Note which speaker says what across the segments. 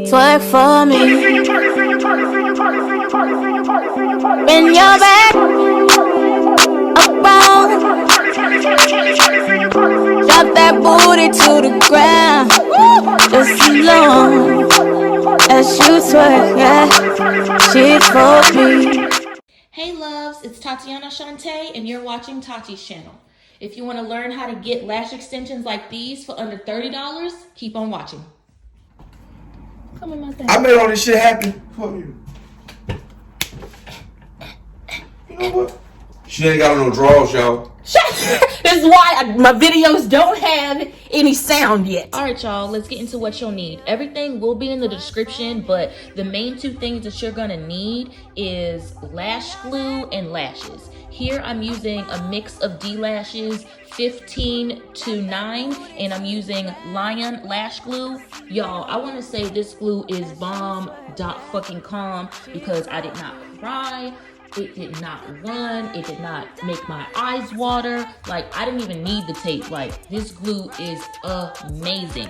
Speaker 1: twerk for me. Bend your back around, drop that booty to the ground, just as long as you twerk, yeah, shit for me.
Speaker 2: Hey loves, it's Tatiana Shantae and you're watching Taty's channel. If you want to learn how to get lash extensions like these for under $30, keep on watching. Come on, my thing.
Speaker 3: I made all this shit happen. Fuck you. You know what? She ain't got no drawers, y'all.
Speaker 4: This is why my videos don't have any sound yet.
Speaker 2: Alright y'all, let's get into what you'll need. Everything will be in the description, but the main two things that you're gonna need is lash glue and lashes. Here I'm using a mix of D-lashes, 15 to 9, and I'm using Lion lash glue. Y'all, I want to say this glue is bomb.fucking-com because I did not cry, it did not run, it did not make my eyes water. Like, I didn't even need the tape. Like, this glue is amazing.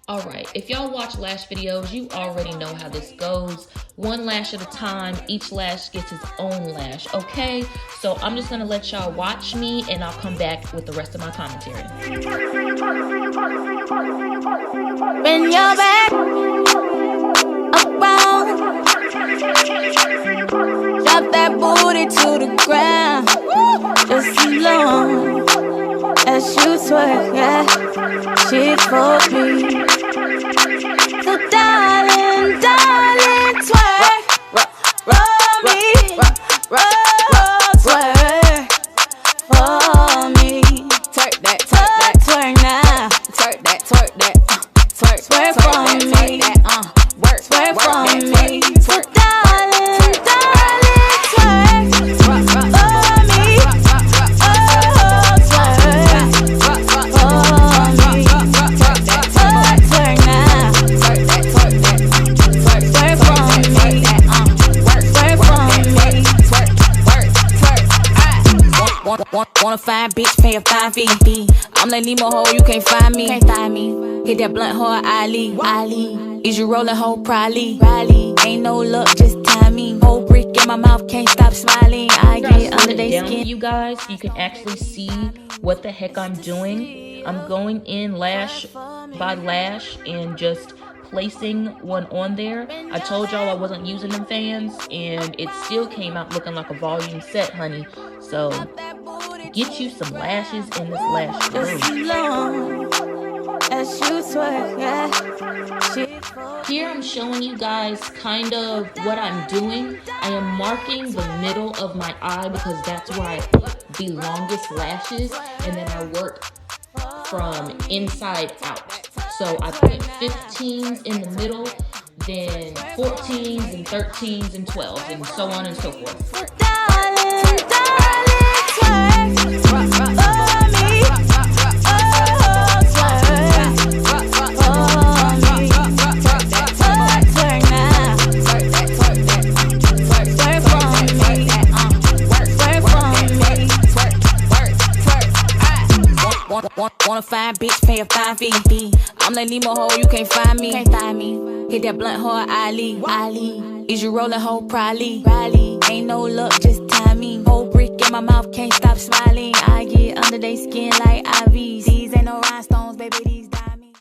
Speaker 2: Alright, if y'all watch lash videos, you already know how this goes. One lash at a time, each lash gets its own lash, okay? So I'm just gonna let y'all watch me and I'll come back with the rest of my commentary.
Speaker 1: Bend your back around, drop that booty to the ground, just as long as you twerk, yeah, shit for me. So darling, darling, twerk for me, twerk for me. Twerk that, twerk now. Twerk that, twerk for me. Work for me. So darling, darling, twerk for me, Wanna find bitch, pay a fine fee. I'm like Nemo ho, you can't find me. Hit that blunt hard, Ali. Is you rolling hoe, probably. Ain't no luck, just timing. Whole brick in my mouth, can't stop smiling. I get under their skin.
Speaker 2: You guys, you can actually see what the heck I'm doing. I'm going in lash by lash and just placing one on there. I told y'all I wasn't using them fans and it still came out looking like a volume set, honey. So get you some lashes in this lash glue. Here I'm showing you guys kind of what I'm doing. I am marking the middle of my eye because that's where I put the longest lashes, and then I work from inside out. So I put 15s in the middle, then 14s and 13s and 12s and so on and so forth.
Speaker 1: Wanna find bitch, pay a fine fee. I'm like Nemo ho, you can't find me. Hit that blunt hard, Ali. Is you rolling hoe, probably. Ain't no luck, just timing. Whole brick in my mouth, can't stop smiling. I get under their skin like IVs. These ain't no rhinestones, baby, these diamonds.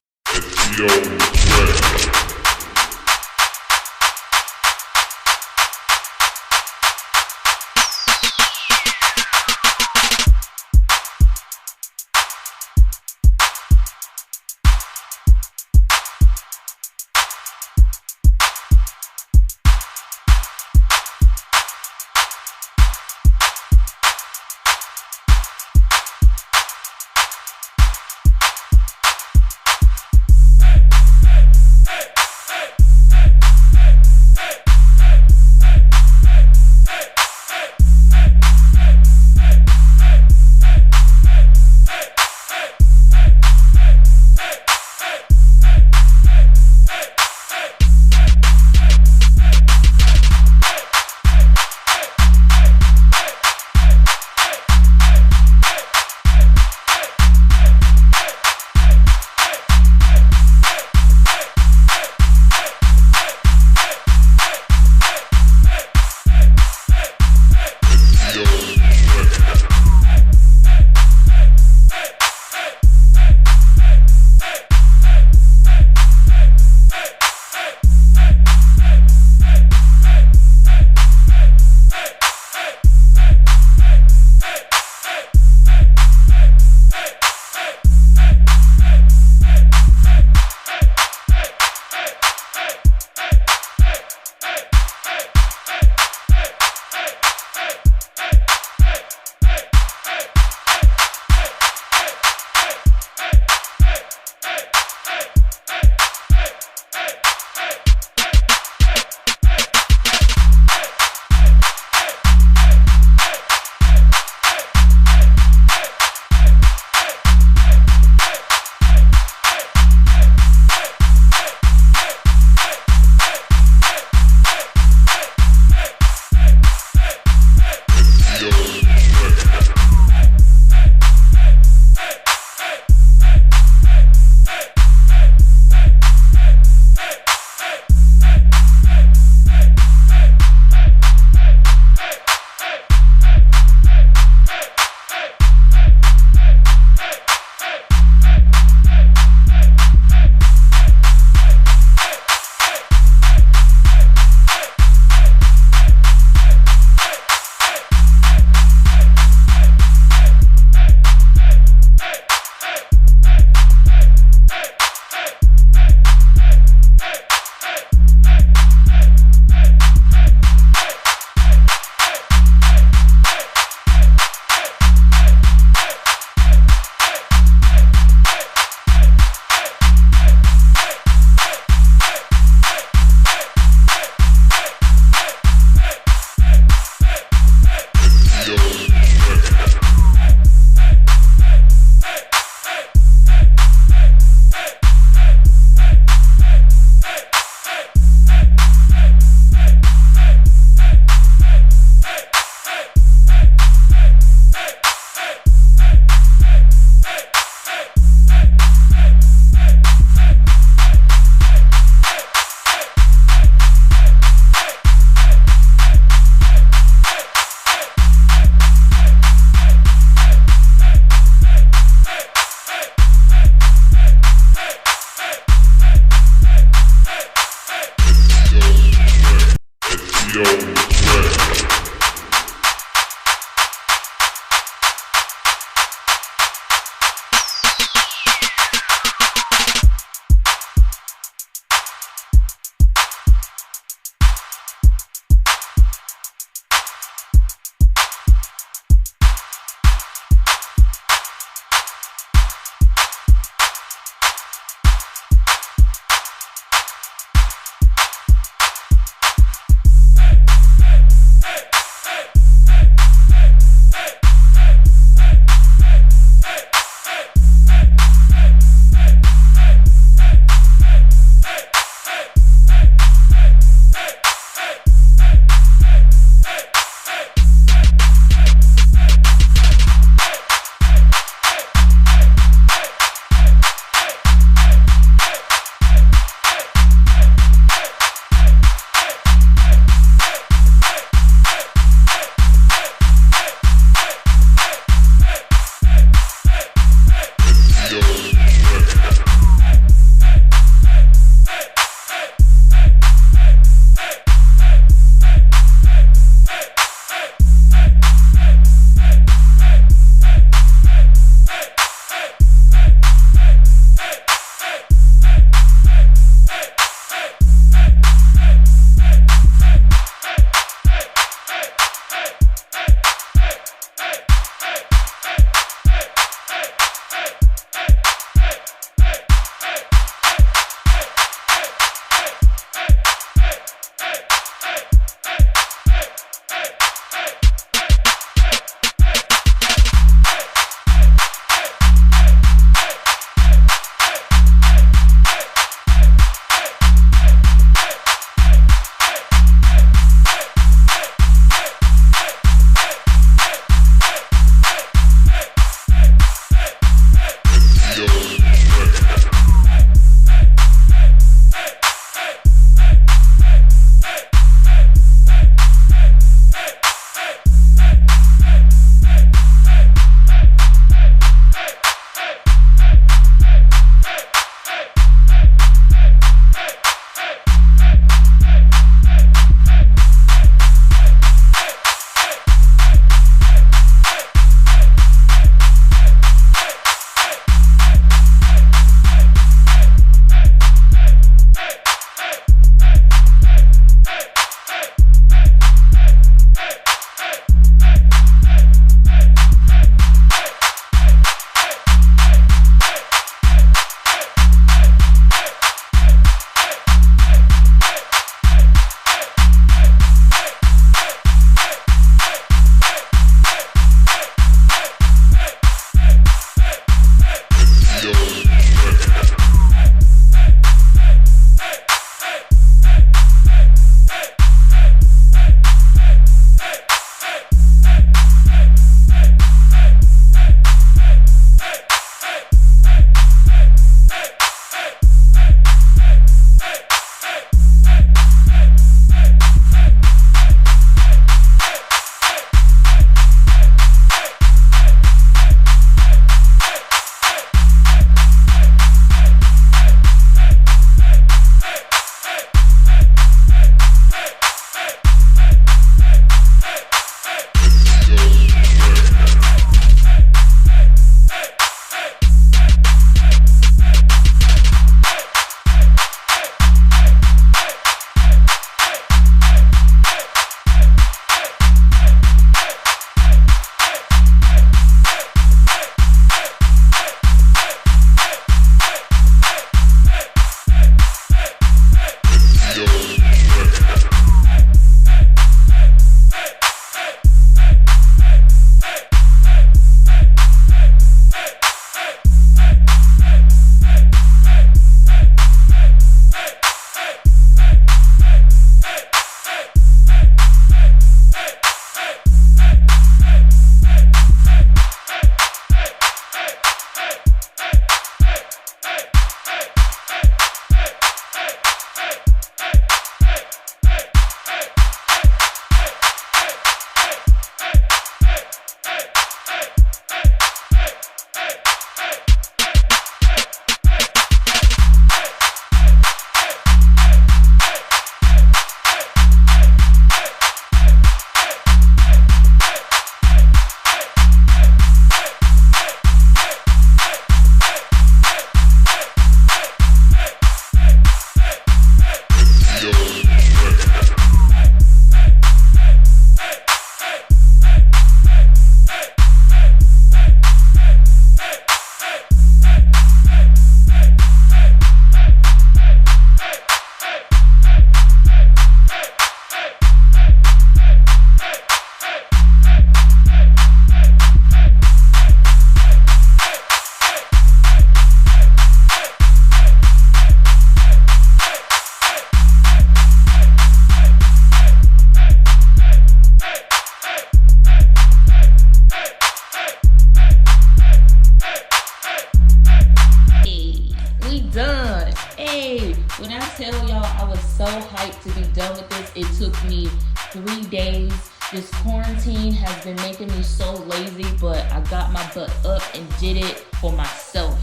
Speaker 2: When I tell y'all I was so hyped to be done with this, it took me 3 days. This quarantine has been making me so lazy, but I got my butt up and did it for myself.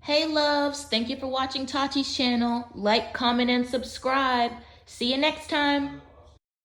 Speaker 2: Hey loves, thank you for watching Taty's channel. Like, comment, and subscribe. See you next time.